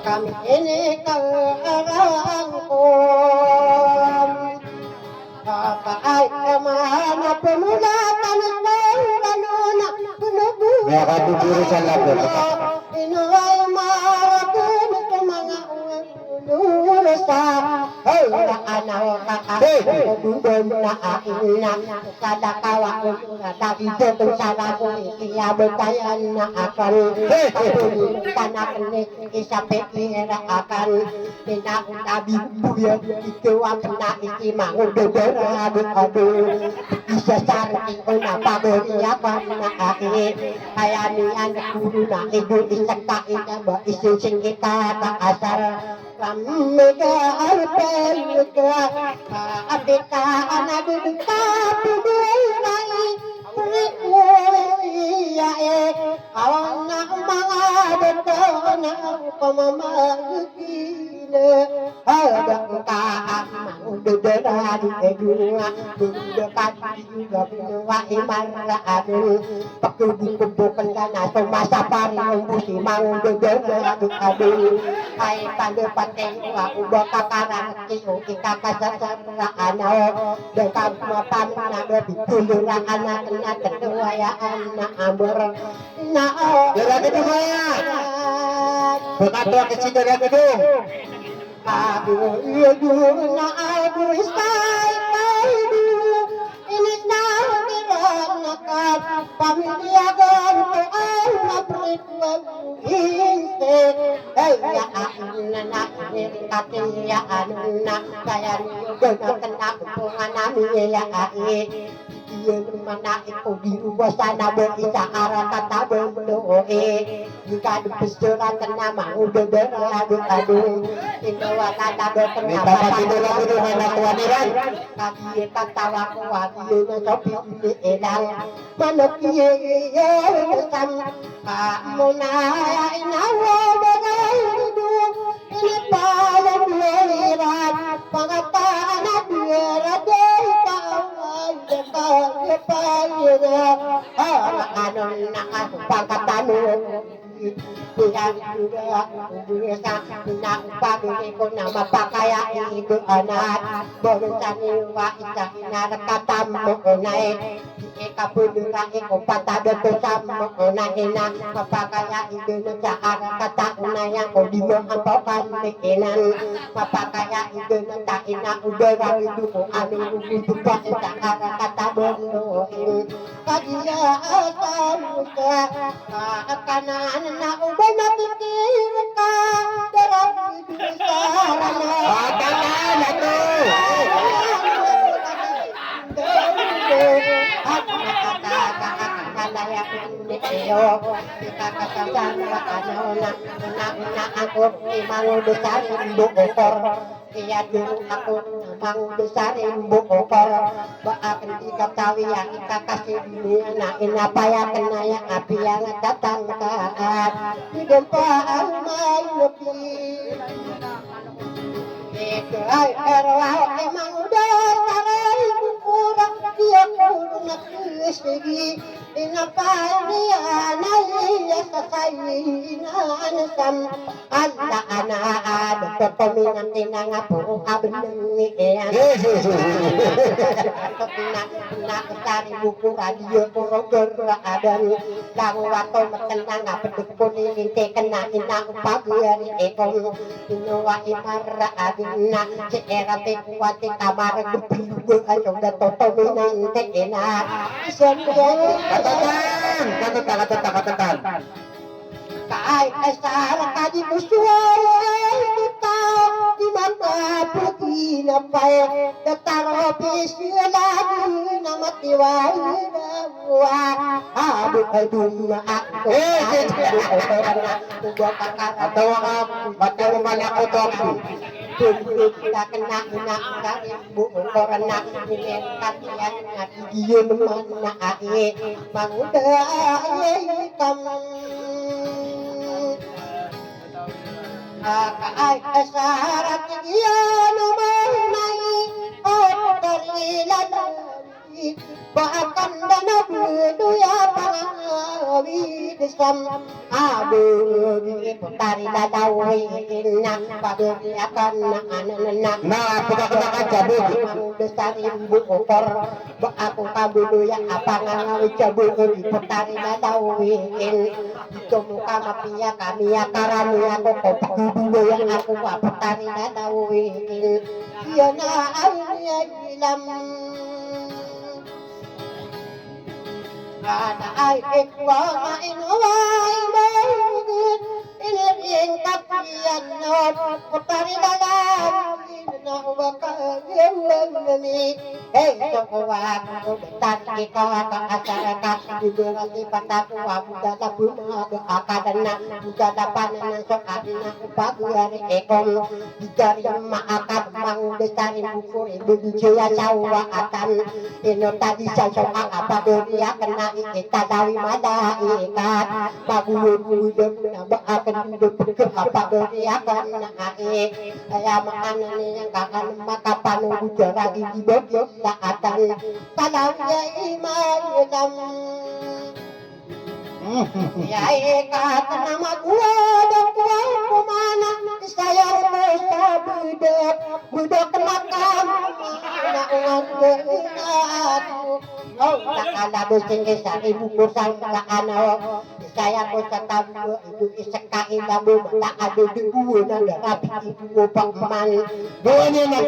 kami ini kerangkum apa ay kemana pemuda tanah banuna penubu mereka duduk di sana inuai maratun kemana nurusa hei anak kakak duduk na ina kada kawa kada itu sana ia berkaya na akan tanah kenik isape ira akan tidak nabi buya itu kena iki mangu dedera aduh bisa cari ona pagoria kana aki ayanian kudu na ibu isaka ina ba isu sing kita tak asar lamega arpel ga abita anadu kapudai ya awana mga betona pamamagile ada ka dedera dedura dekat juga binwa imara adu pakai dikumpulkan dana semasa pari busi mau dedera adu ai tande paten wa uba kakaran kiyo kita kasasara ana dekat mapan na ditulura anak kedua ya anak amber na Jalan kedua ya. Berkata ke situ dia gedung. aduh na aduh istai ini nak pamilya ganto ay mapritwag hinte ay ya anak katiya anak kaya niyo gagana punga namin ya ay iyan mana iko dirubah sana berisa arah kata berdoe jika dipesuran kena mau dedera aduh indowa kata berkenapa Minta dulu mana kewadiran. kaki kata waku waki na sopi ini edang mana kiye sam kamu na inawo bagai hidup ini pada dilirat pangatan dilirat dari kawai dekat lepas anon nak pangkatan tidak juga biasa nak pagi ko nama pakaya itu anak berusaha wa ina kata mengenai eka pudura eko patada bersama ina pakaya itu nak kata yang odimo ampakan bikinan pakaya itu nak ina udara itu anu itu kata berdoa kadia asamuka akanan na ubana pikirka dalam sarana Tangan itu. aku imang besar ibu ekor iya dulu aku imang besar ibu ekor akan diketahui yang kita kasih dunia nah apa yang kena yang api yang datang kaat hidup pahamai lebih itu ay erwah emang udah tarai kurang dia kurang kesegi inapaniana ya sasayinan sam alla ana ada peminat tinang apurung abenengi ean nak cari buku radio proger adan lang wato matenang pedukun ini kena inang pagari ekong inuwa imara adina si era pekuati kamar gepilu ayo dato tominan tekena Katakan. Kai asara kadi musuh kita di mata putih napai ketaro pisila nama tiwai wa aduh aku Atau baca banyak otopsi. kita kena dari bu korona ini katian ngati dia mana ae manguda kam Kaay asarat yan umay oh karilan bahkan dana duya pangawid sam adu di putari ladawi inang pagri akan anak Nah, kita cabut. besar ibu kotor aku kabulu yang apa ngawi cabut di putari ladawi itu muka mapia kami ya karami aku kopak dulu yang aku putari ladawi iya na ayah ilam ada ay ikwa mainaway bayin inibing kapiyan no putari dalam na wakagawani hey sokuwa kubitan ikaw ang asaraka dudurati pataku wabudala bumaga akadana budala panan sokat na upagwari ekong dijari maakad mangdesari bukuri bujaya sawa atan ino tadi sa soka kapagori kena kita dawi mada ikat pagulun na akan hidup ke kapagori akan nae kaya makanan yang akan makapan udara di bawah saatan talangnya iman ya ikat nama gua dan gua kemana saya bisa budak makam mana uang aku oh tak ada dosen desa ibu kurang tak ano saya ko sa tabo ibu isakain dabo tak ada di gua na rapi ibu pangman Doon niya.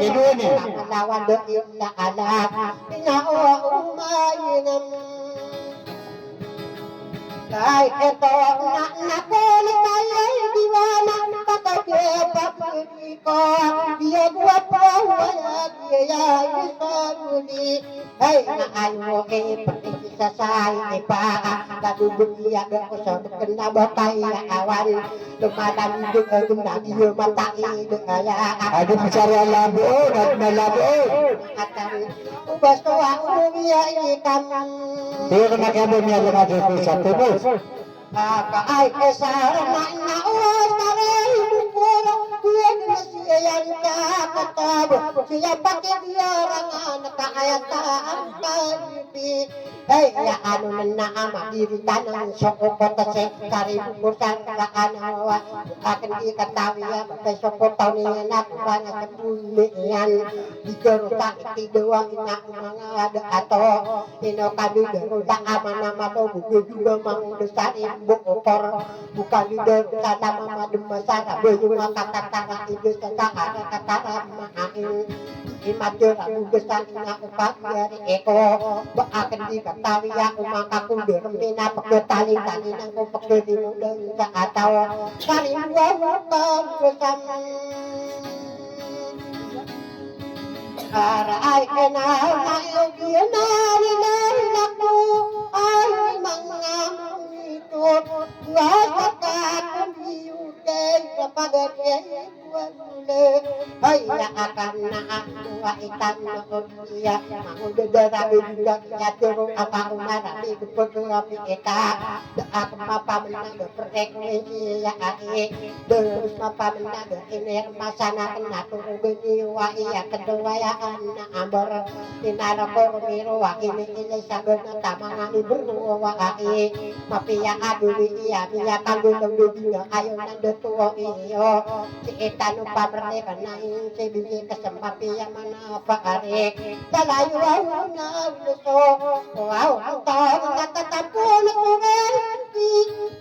lawan do na anak pinao umayin Kay eto na koli kay diwana kakagepak ko dia gua wala dia isaruli hey na ayo ke pati sa say pa kadubog dia ko sa kena batay awan lumadan juga guna dia matai dengaya Ada bicara labo, na labo. atan ubas ko ang umiya ikan Dia kena kabel niya lumado sa tubo. Kaay kasara na uwas karay bukuro kuyan na siya yan kakatabo siya pakibiyaran nakakayata ang kalipi hey ya ano na ama diritan ang sokopota sa karibukusan ka ano akan ikatawi ya patay sokotaw niya nakuha na sa buli yan digaro sa itiduang ina mga ato inokadudaro sa ama na matobugo juga mangudasari bukor bukan lider kata mama demasara bejuma kata-kata itu kata main imatur aku besar na upat dari eko akan dikatawi ya umakaku dermina peketali tali nang peketi mudeng sa atau kari bukan besar Aray kenal mayo biyanari naku ay mga itut wasakat biyude kapagari wale ay akan na wa itan no dia Mangudara juga jatuh apa umara di beberapa kita aku apa menang frekuensi ya terus apa menang ini masana kena turun jiwa iya kedua ya anak ambar tinara kormiro wa ini sabar tamang berdua mafia adu iya dia kanggo dunia ayo nanda tua iyo si etan upa mereka naik si bini kesempatan mana apa are dalayu na gusto wow tawag natatapon turen di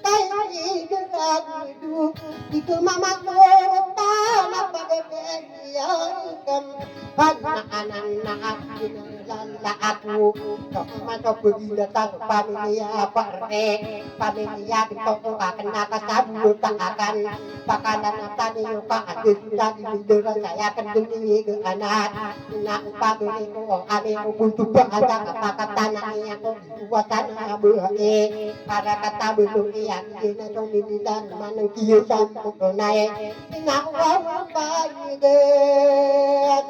tayo gagawin dito mamatota na pagkakaiyakan pagmaanan na akinalala ako kapag pagbilatang pamilya pare pamilya ito ko akan nakasabu akan pakanan na taniyo ka at dito dito saya akan dunig anak na upagin ko aming ubuntu ba ada kapakatan niya ko buwatan na buhay para katabulong iyan ginatong nililan manang kiyosan ko tunay inawa pagigan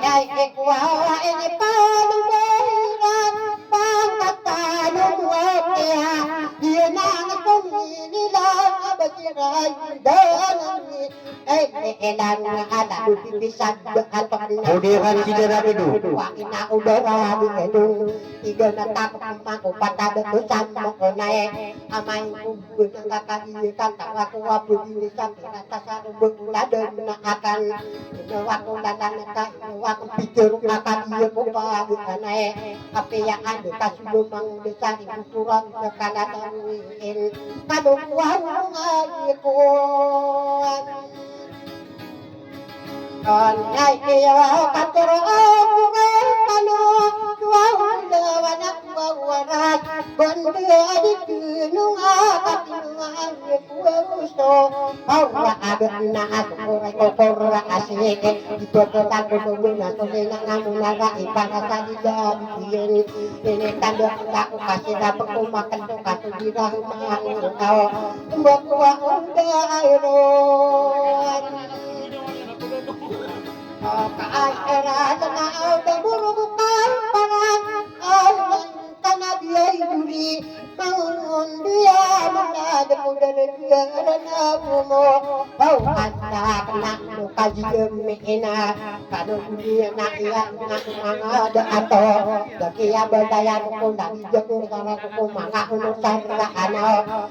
ay ikwawa ini panumiran pangkatanong wapya ginang kong nililan abagiray danan elan ada pipisan atau Udihan sidera itu. Wangin na udara di edung tiga na takot aku patah betusan mo naik amay kubun ang kakalikan tawa ko wapo dinisan kata sa benguladan na akan ginawa ko lalan na ka ginawa ko pikir akan iya ko pa naik tapi yang ada kasulumang besar ukuran sekalatan in kadukuhan ko ay kaya katuro ano tuwala wanak wawarat bandi adik nung akat gusto awra ada na ako kokora asik dito ko tago na to na ngamuna ipana sa dida ini tanda ako kasi dapat kumakan to kato dira mga tao kumbawa onda ayron Kaairan na daburubukay parang Alang tanabiyay duri Mangun dia Manadamudan dia Ranabumo Pau anda Kena Nukajiyemina Kano dunia na iya Ngada ato Dakiya badayan ko Nagijak Karena ko mga unusan na ano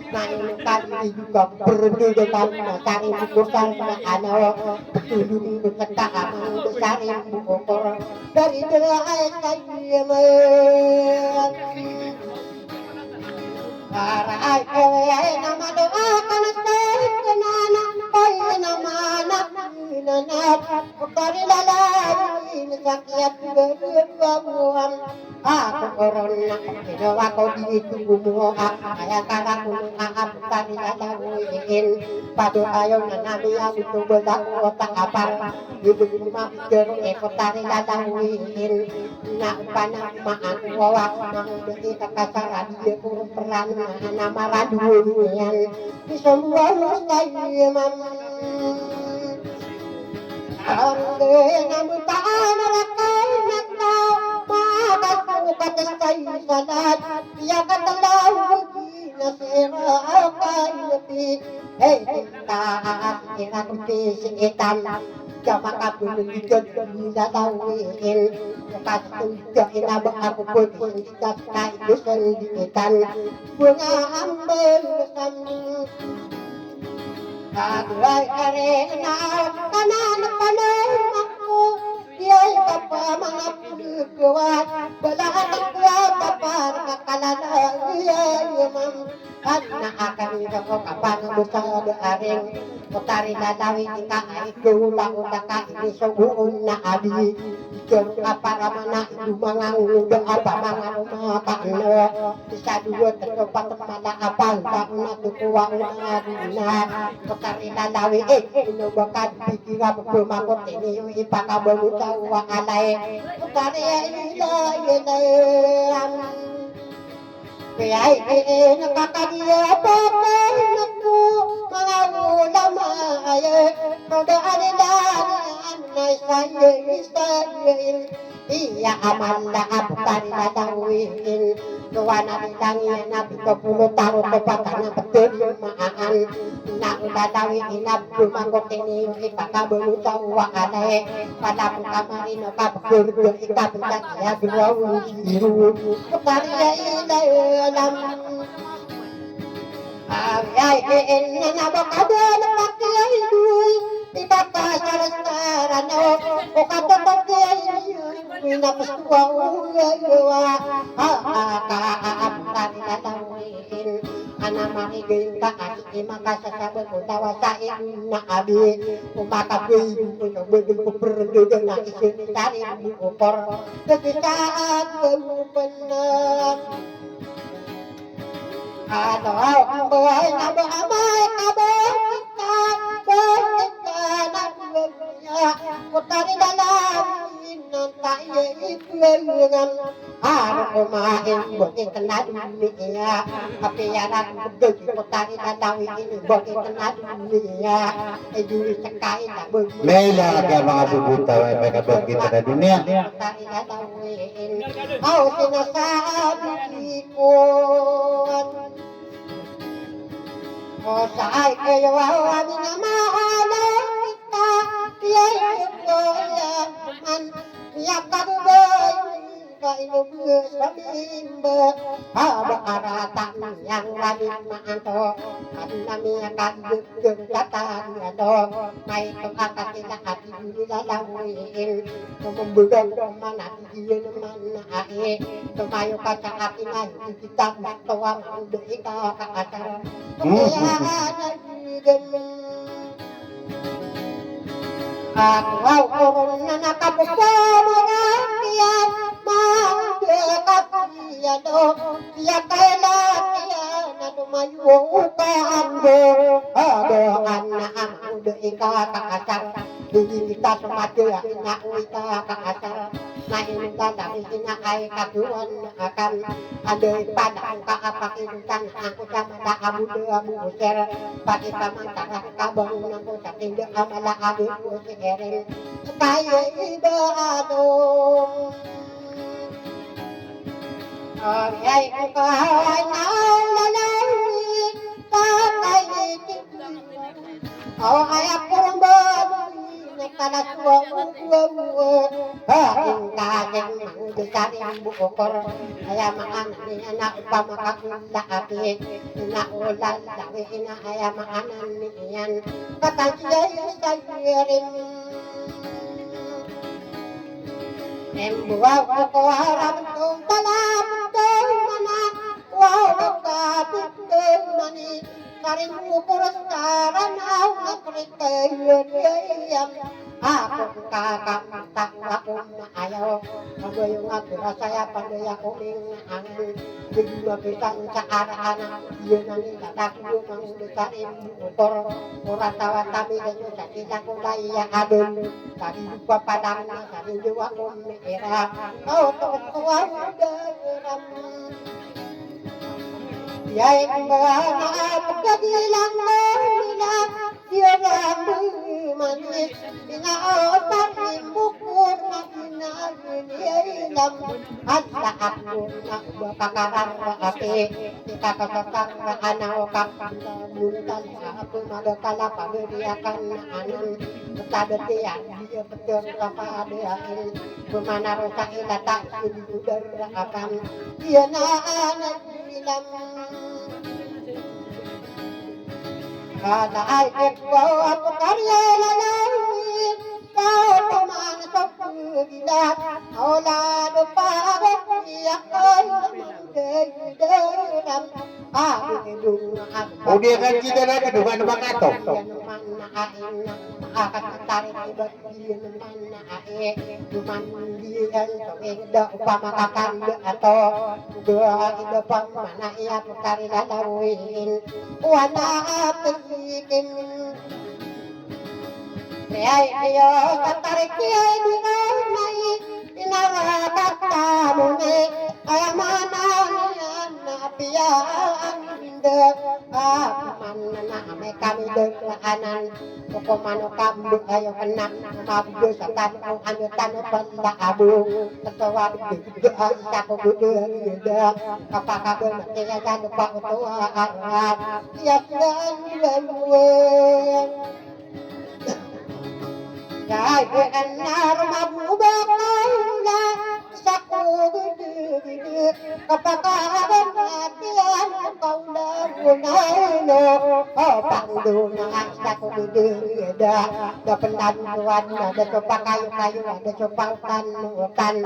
Mainukan juga Berhenti dengan Cari bukusan na ano Betulung Betulung besari bukor dari derai kayeman arai kaya nama doa kana kenana kaya nama anak nanat kari lalai sakiat berbuam aku corona doa kau ditunggu ayah kana kuno ahab kari lalai padu ayo nanabi aku coba tak apa ibu mah pikir ekotari lalawin na panang maan wawak mang beti kakasara dia kurang peran nama raduan di semua saya mam ande ngamutan rakai nakta magat kata saya salat dia kata lawu nasira akai lebih kita kira kepisi hitam Jama kabulun ikut bisa tahuin Kasih inabak aku putih Setiap kait sendikan Bunga ambil bersama Aduai arena Kanan panen aku Dia apa mengapul kuat Belahan kuat Kapar kakalana Dia imam Karena akan joko kapang besar aring Kotari ladawi tika aiku Lakuta ka ini sobuun na adi Iker apa ramana Idu mangang apa mangang Makano Bisa dua terkepat Temada apa Takuna tukuwa Unadina Kotari ladawi Inubakan Pikira Bermakot ini Ipaka beruta Uwa alai Kotari ilayan Kaya nakakadia pakai naku mga ulama ay pagdaan nila isayin iya amanda abtari dadawin nuwana bidangin na 30 tahun kepatan na berterimaan na udadawi inabdu mangkotini ipakabulu tawa adae pada kamari no kapurdo ikabda ya dua usiru kariya ilalam ay na bakado na pakiyay duy ipakasarasara no o kapatay pinapastuwa uyawa kaabtari dadawin anamahiging kaasi makasasabot mo tawasain na abi umakabay begil puperdo na isinitari bukor kegitaan kemupenan adoh boy nabo amay putari dalam tayo iklengan harap kumain bukit kena dunia kapiyaran bukit putari dadawi ini bukit kena dunia ejuri sekai tak begitu Mela ka mga bubuta may kabagit na dunia. putari dadawi ini au sinasabi ikon o saay kayo awan na mahalay kita man yakabay kainub samimba haba aratan yang labing maanto at namiyakadugong latan ato may tukakasila at nilalawin kumumbugang manat iyon naman na ae tumayo ka sa akin ay kita tuwang undo ikaw kaasar kaya nagiging Aku na nakapusama yan magkakapiyan o siya kailan yan na tumayo upahan mo hagaan na ang udo ikakakasar hindi kita sumati na ikakakasar na inutadang sinakay katuan na akan adoy padang kaapakinutan ang usamada abudo abuser pati pamantara kabang na po sa tinda amala adoy po si Erin kaya iba adong ay kahawan na lalawin kakay itigli ay apurang baboy nagkalaswa uwa haking kaging mangdisaring bukor kaya maanan niya na upamakakula api inaulal lawi ina kaya maanan niyan katansiyay sayirin embuwaw ko harap kong talam kong mana wow kapit kong mani karing ukuras karanaw na krikayon yayam ako kakamtak akong maayaw pagayong ako rasaya pandaya kuming angin hindi mabitan sa araan yun ang nilatakbo ng lusarin ukor uratawa kami ganyo sa kita kong laya adon sabi pa padang na sabi nyo akong meera tuwa udaram yay mga napagkagilang nila manis inaotan imbukor na kinaginilam at lahat ko na bakakarang ate ikakasasang na anaw kapagabuntan sa ako magakala pagiriakan na anan matadatiyan dia betul kapadiain bumanaro sa ilata sinudar akan dia na anak nilam kada ay ikaw ako karya lalawin kau teman sepugilat kau lado pagod iyak ay menggeram aku hidung aku O di kan kita na kadugan bakato. naman na aing makakatarik iba't diyan naman na aing dumandian tuwing da upamakakanda ato dua ida pang mana iya pukari lalawin wana apikin Ayay ayo katarik kiyay dinay may pinarakat kamo ni ay manaw niyan na piyaan hindi man na may kami dek anan Kukumano kambu ayo kenak Mabdo sa tanong ano tanong panlaabu Katawag bigdo ang isa ko budo Gida kapakabal na kaya gano pa utuwa arap Iyak na ang laluan Dahil ang narumabubakay na sa kugudu kapakaban natin ikaw na unay-no o pangdo na ang sa kugudu na pendanduan na dato pa kayo-kayo na dato pang tanutan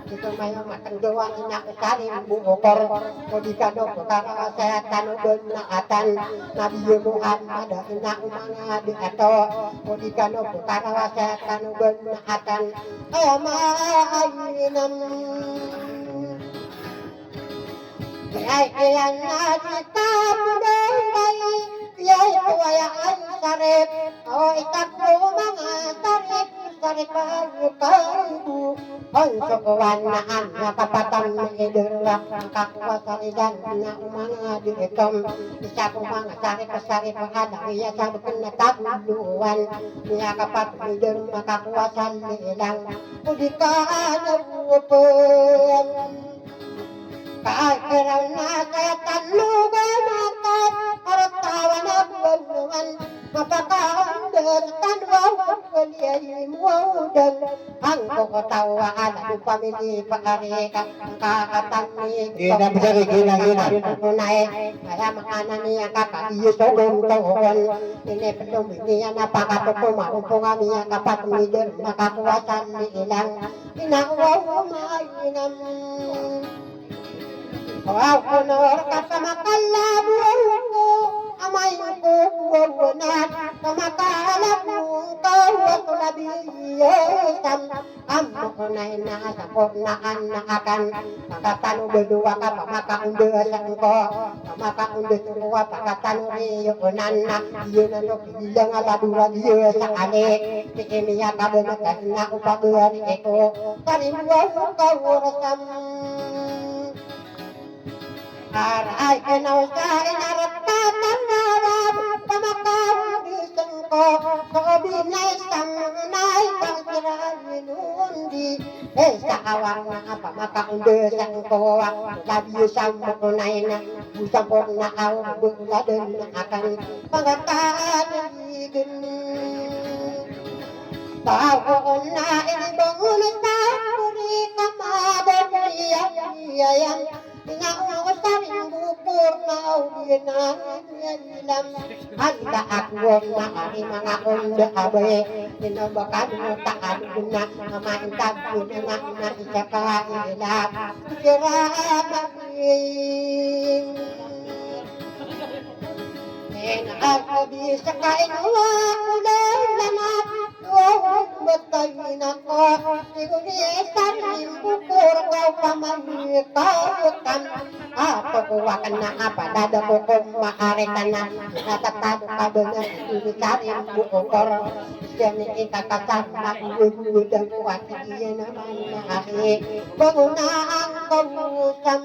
dito may matangduan inakasarin buokor o di ka no pagkakawa sa tanudan na atan nabiyumuhan ada inaumanga di ato o di ka no pagkakawa sa tanudan na atan ay maayinan Kaya na kita mulay Yay kuwayaan sarip O itakbo mga sarip Sarip ang kalbo Ang sukuan na ang nakapatan na idulak Ang kakuwasalidan na umanga diitom Isa ko mga sarip ang adariya sa pinataguluan Niya kapat idul makakuwasan nilang Udi ka nagupon Kahiraw na kaya talugan natin Harap tawa na buwan Mapakaundan tanwaw Kaliyay muwadan Ang kukutawaan Ang pamili pakarika Ang kakatanig Ina bisa gilang-gilang. Tunay Kaya makanan niya kakaiyo sa gumtawan Pinipilom niya napakatukumaupo nga niya Kapat midor makakuwasan ni ilang Inawaw mainam Wow, honor ka sa makalabuan ko Amay ko buwanan Kamakalap mong kawat labiyasan Amo ko na inasapot na anakan Pagkatano bedua ka pamakaundasan ko Pamakaundasan ko pagkatano riyonan na Iyon na bilang aladura diyo sa alik Sikimiya ka banakan na upaguan ito Karimuan mo kawarasan Aray kinausay narapatan narap Pamakaudisan ko Sobinay sangunay Pagkiranundi sa awang na pamakaundisan ko Labiusan mo kunay na Busang ko na awang buladan na akan Pagkakaligin Taon na inibong sa puri Kamadariyan Pinausaring bukor na ulinan Handa akwong na kami mga undo abay Tinabakan mo taan na Amaintag ko na na isa kailap Sirabakin Ako di sa kainawa Kulay lanak Batay na ko Sigurisan Bukor ko pamahikalutan Ato kuwakan na apadada ko kung maaritan na Natatado ka doon na Inisarin bukor Siya ni ikakasal na Uudang kuwat Iyan naman na ahi Bago na ang kawusam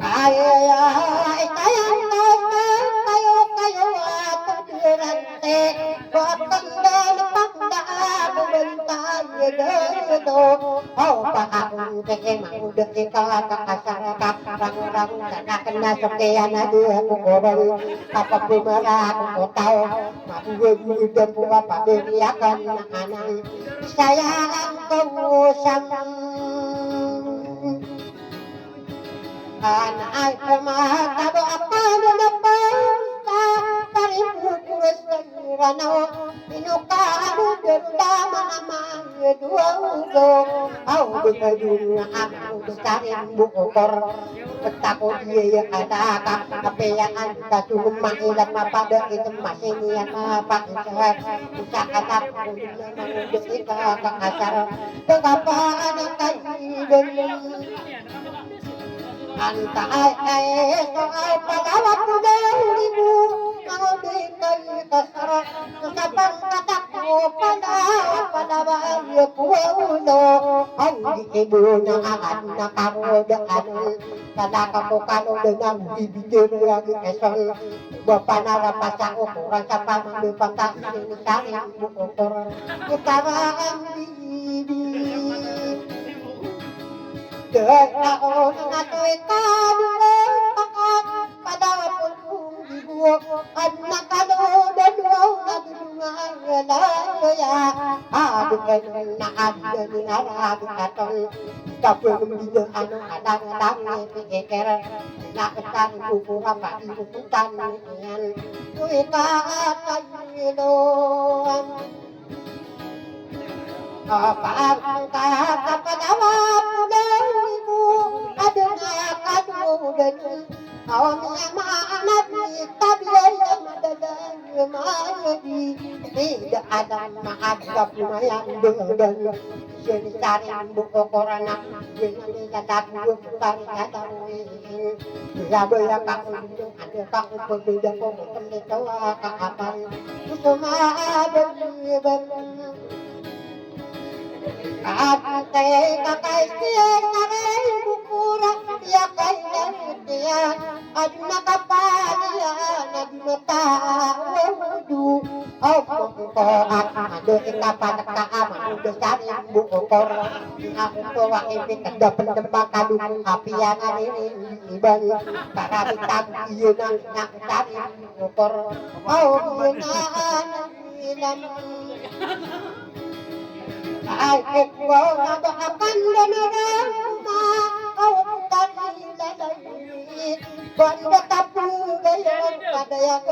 Kaya kayo at durante Pagkandal pagdaan Bantay dito O pakakong kaya maudot ikaw Kakasara ka Rang-rang Sanakan na sakya na diya Kukuran Kapag bumara Kung tao Mabuhay po Pabiriyakan na anang Saya ang kawusam Ay kamatado ako na pasta Parimukuras ng rano Pinukaro Dama naman Duwalo Aw Bukadun na ako Besarin bukor Pagtako diya Kadaka Kapayaan Kasumang ilang mapada Ito masiniyan Mapakisat Usakatak Kulit na Mangudot ika Kakasar Pagkapaan ang kaiban Antay soal pagawat mo ng libo Ang di kayo kasara Sa pangkatak pada puno ang ibu na akan nakarodaan Kadakapukano dengan bibir lagi keson Bapak narapasa ukuran sa pamamipang tasin Sari ukuran Utaraan bibir Daon nga to'y kanulang Pada punong dibuok At nakaludan mo Nagdungan nalaya Adik kanon na adik ni arabi katon Kapag hindi ano kadang-kadang Pikir Nakasang bukura pa Ibukutan niyan Tuwi ka at kayilong Kapag kakapadawa Pulang ibu Ada nakaludan Awamnya maanat Tabiay ang madalang Mahadi Tidak ada maagap Lumayan dengan Sinisarin buko korana Dinamiladak Bukari katamuin Bila-bila kakundung Ada kakun berbeda Kung tawa kakapan Kusumadan Ate kakay siya Naray bukurang Siya kay dia At nakapalian At matawadu Opo ko at ado ikapanak na aman Udo sa rin buong koro Ako ko ang ibigan Dapat naman kalunong kapiyan Iban Para bitag iyo na Sa rin buong koro O yun na Ilan Ay ko na bakakan na narama O kanila lalait Banda tapong gayon Kadaya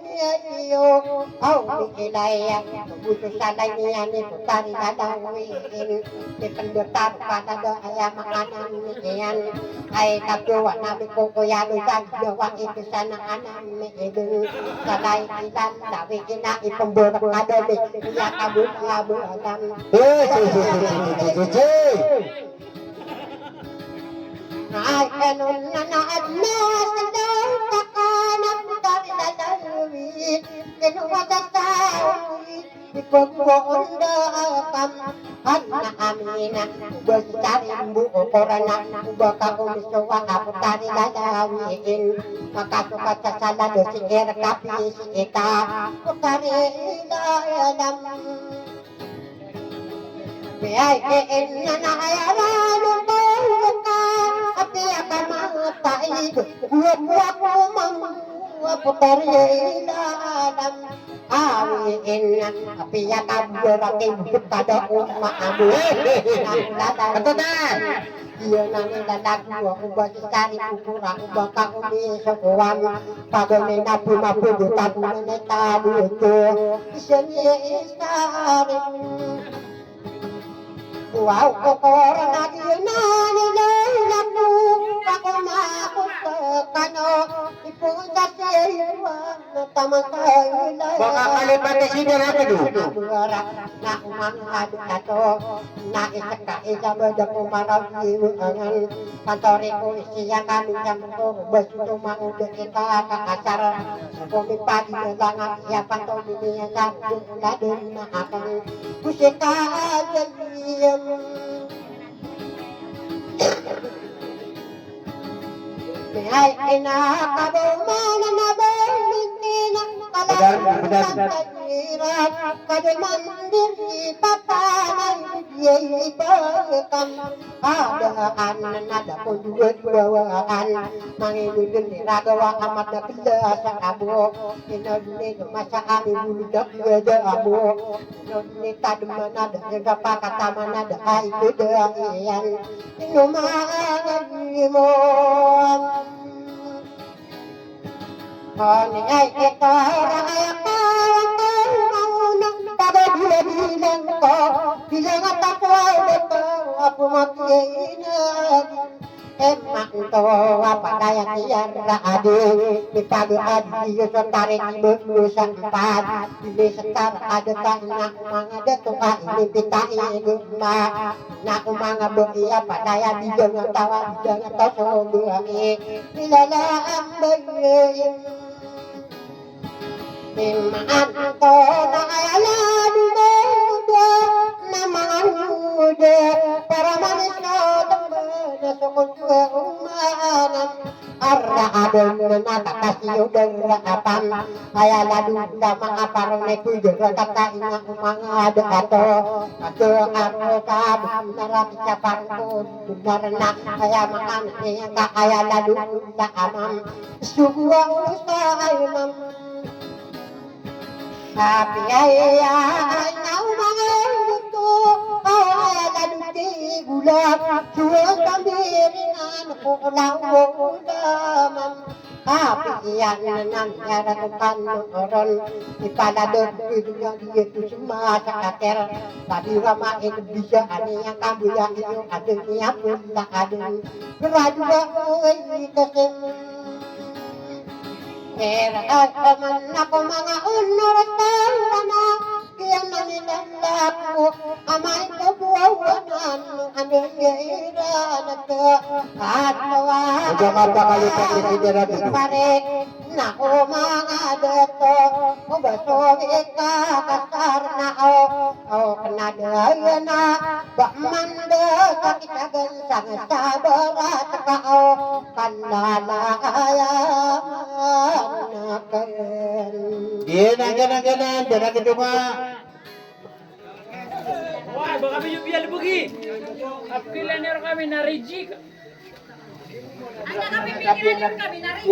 niya iyo Oh, ilay Buto sanay niya ni Putari dadawin Di pendetar pada doaya makanan niyan Ay naggawa namin kung kuyalo Sa gawa ito sana anan ni Idul Sanay ilan Sabi kinai pemburak na dobi Iya kabula-bulan Ay kanon na naad na Sa daw kakanap Dari lalawin Kinuha sa sawi Ipagbuonda akam At naamina Basarin buo korana Baka umisuwa ako Dari lalawin Makasukat sa salado Si kapi si ita Bukari ilayalam Biyay na naayaran Luka Api akan matay Buwa ko Putari ilalam Awiin Apiya kaburating Pada umaamu Ito na Iyo na nilalagwa Uba sisari kukura Uba ka umisasuwan Pagami na pumapudo Tabu na netabu ito Isa niya isarin Wow kokora na diyo na nilalagwa Pakumakot kano Ipunta siya iwan Tamatay Baka kalipati siya natin Na umangado na to Na isa ka isa ba da kumarawiwangan Kantori ko siya kami jampo Basto maudo kita kakasar Pumipadi na lang ang iya Pantori niya sa Ladun na akan Kusika ajaliyam Ay inakabumana na Mintina Kalangkan hirap Kadimandir ipapanay Ipagkam Adaan na nadapon Bawaan Manginudin niragawa Amat na pila sa kabo Inodin masa kami Buludak yada abo Inodin tadman nada Nagapakataman nada Ay kuda iyan Inumaan mo Kani ay ito ay maunang Pagbilang ko Bilang at ako ay ito Pumakiinag Emang to Apadayan iyan raadi Ipag-ad Iyo sa tarik Ibu sa empat Bili sa tarad Tanang mga dato Inipitain Guma Na mga bukiya Padaya Bidang ang tawa Bidang ang tasobuhangi Nilalaan Bayin Imaan ko na ayalan mo naman ude para manis na teman sukun gue umanan arra adon na kakasiyo derapan ayalan dunda mga parone kuyo kata ina mga ato kato aro kabun narati capan ko narana kaya makan niya ka ayalan dunda amam suwa usta ayam Happy ay naw mga luto ay laluti gulat jual kambirin ko lawo daman Happy yan nan yarakan noron ipaladot dunya dia tu semua sakater tadi rama bisa ani yang kamu ya itu ada niat pula ada berajua oi kesen Aman ako mga unor at tawana Kaya nanilandak mo Amay kabuawanan Ano yairan at katlawa Jangan bakal pakai Pare na ko mga dato Ubasobit ka kasar na o kanadaya na Bamanda kakitagan sang sabarat ka o Kanlalakayaman Ganan, jangan kedua. Wah, baka kami yung bial bugi. Apkilan nero kami na rejik. Anda kami pingilan kami na rin.